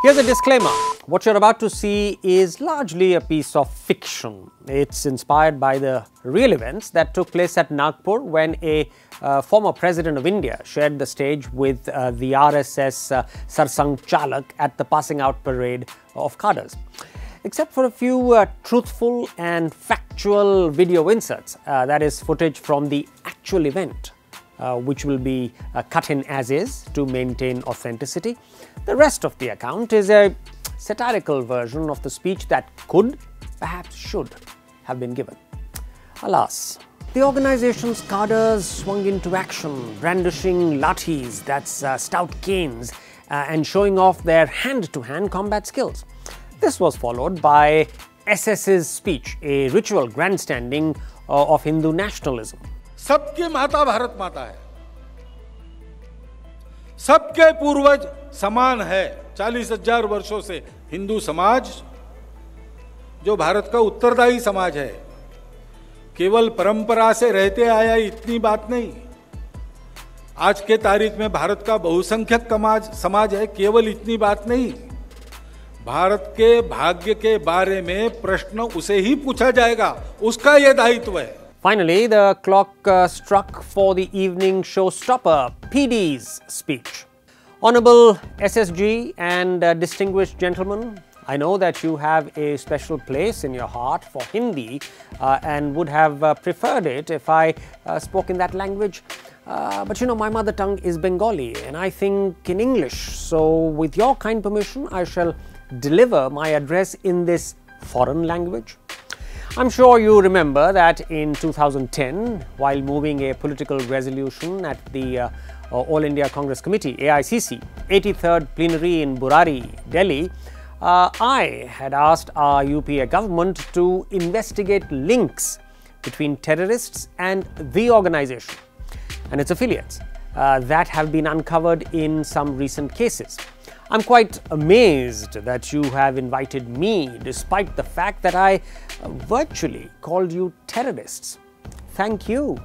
Here's a disclaimer. What you're about to see is largely a piece of fiction. It's inspired by the real events that took place at Nagpur when a former president of India shared the stage with the RSS Sarsang Chalak at the passing out parade of cadres. Except for a few truthful and factual video inserts, that is footage from the actual event, which will be cut in as is to maintain authenticity. The rest of the account is a satirical version of the speech that could, perhaps should, have been given. Alas, the organization's cadres swung into action, brandishing lathis, that's stout canes, and showing off their hand-to-hand combat skills. This was followed by SS's speech, a ritual grandstanding of Hindu nationalism. सबकी माता भारत माता है, सबके पूर्वज समान है। 40,000 वर्षों से हिंदू समाज जो भारत का उत्तरदायी समाज है, केवल परंपरा से रहते आया इतनी बात नहीं। आज के तारीख में भारत का बहुसंख्यक समाज है, केवल इतनी बात नहीं। भारत के भाग्य के बारे में प्रश्न उसे ही पूछा जाएगा, उसका यह दायित्व है। Finally, the clock struck for the evening showstopper, PD's speech. Honorable SSG and distinguished gentlemen, I know that you have a special place in your heart for Hindi and would have preferred it if I spoke in that language. But you know, my mother tongue is Bengali and I think in English. So with your kind permission, I shall deliver my address in this foreign language. I'm sure you remember that in 2010, while moving a political resolution at the All India Congress Committee, AICC, 83rd plenary in Burari, Delhi, I had asked our UPA government to investigate links between terrorists and the organization and its affiliates that have been uncovered in some recent cases. I'm quite amazed that you have invited me despite the fact that I virtually called you terrorists. Thank you.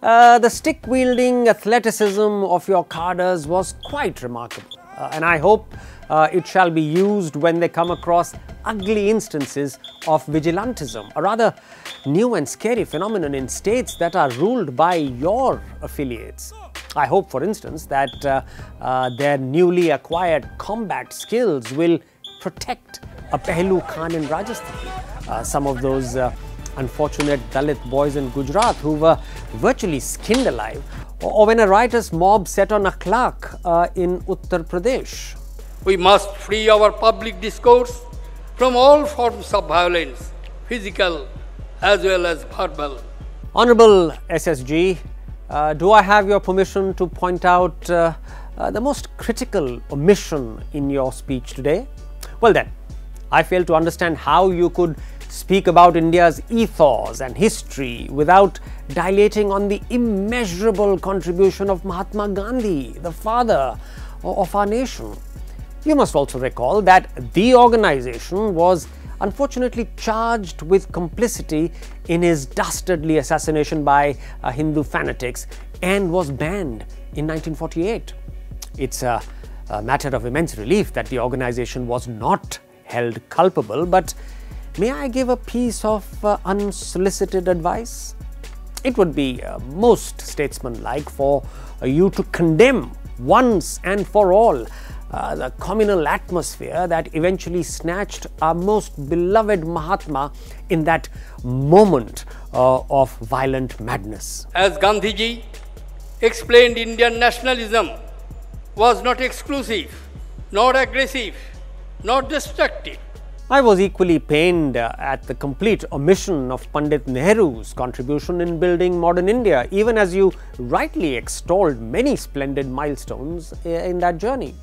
The stick-wielding athleticism of your cadres was quite remarkable and I hope it shall be used when they come across ugly instances of vigilantism, a rather new and scary phenomenon in states that are ruled by your affiliates. I hope, for instance, that their newly acquired combat skills will protect a Pehlu Khan in Rajasthan, some of those unfortunate Dalit boys in Gujarat who were virtually skinned alive, or when a riotous mob set on Akhlaq in Uttar Pradesh. We must free our public discourse from all forms of violence, physical as well as verbal. Honorable SSG, do I have your permission to point out the most critical omission in your speech today? Well then, I fail to understand how you could speak about India's ethos and history without dilating on the immeasurable contribution of Mahatma Gandhi, the father of our nation. You must also recall that the organization was unfortunately charged with complicity in his dastardly assassination by Hindu fanatics and was banned in 1948. It's a matter of immense relief that the organization was not held culpable, but may I give a piece of unsolicited advice? It would be most statesmanlike for you to condemn once and for all the communal atmosphere that eventually snatched our most beloved Mahatma in that moment of violent madness. As Gandhiji explained, Indian nationalism was not exclusive, not aggressive, not destructive. I was equally pained at the complete omission of Pandit Nehru's contribution in building modern India, even as you rightly extolled many splendid milestones in that journey.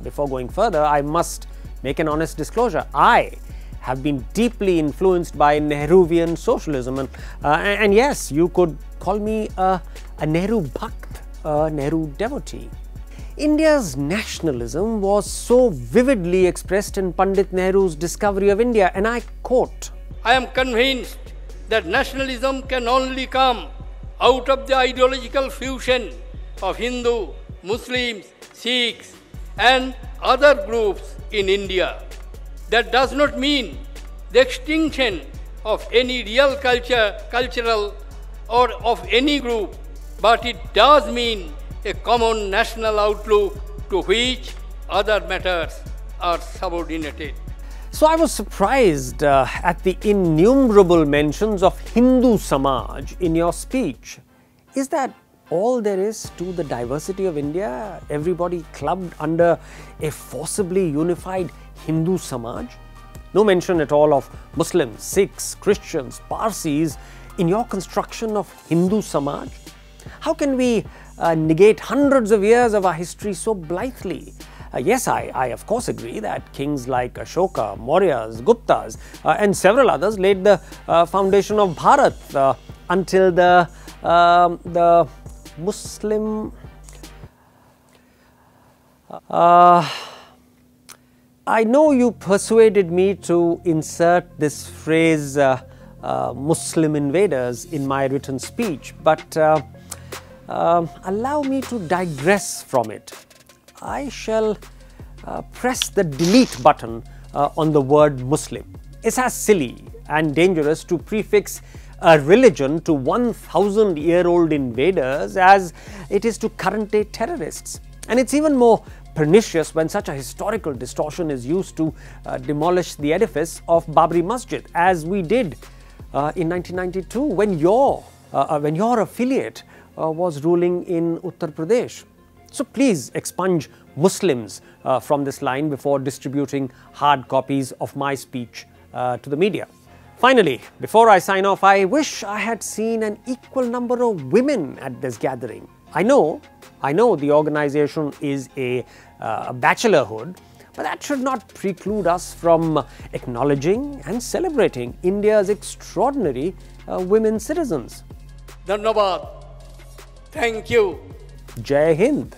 Before going further, I must make an honest disclosure. I have been deeply influenced by Nehruvian socialism and yes, you could call me a Nehru Bhakt, a Nehru devotee. India's nationalism was so vividly expressed in Pandit Nehru's discovery of India, and I quote, I am convinced that nationalism can only come out of the ideological fusion of Hindu, Muslims, Sikhs, and other groups in India. That does not mean the extinction of any real cultural or of any group, but it does mean a common national outlook to which other matters are subordinated. So I was surprised at the innumerable mentions of Hindu Samaj in your speech. Is that all there is to the diversity of India? Everybody clubbed under a forcibly unified Hindu Samaj? No mention at all of Muslims, Sikhs, Christians, Parsis in your construction of Hindu Samaj? How can we negate hundreds of years of our history so blithely? Yes, I of course agree that kings like Ashoka, Mauryas, Guptas and several others laid the foundation of Bharat until the Muslim I know you persuaded me to insert this phrase Muslim invaders in my written speech, but allow me to digress from it. I shall press the delete button on the word Muslim. It's as silly and dangerous to prefix a religion to 1,000-year-old invaders as it is to current-day terrorists. And it's even more pernicious when such a historical distortion is used to demolish the edifice of Babri Masjid, as we did in 1992 when your affiliate was ruling in Uttar Pradesh. So please expunge Muslims from this line before distributing hard copies of my speech to the media. Finally, before I sign off, I wish I had seen an equal number of women at this gathering. I know the organization is a bachelorhood, but that should not preclude us from acknowledging and celebrating India's extraordinary women citizens. Dhanabad. Thank you. Jai Hind.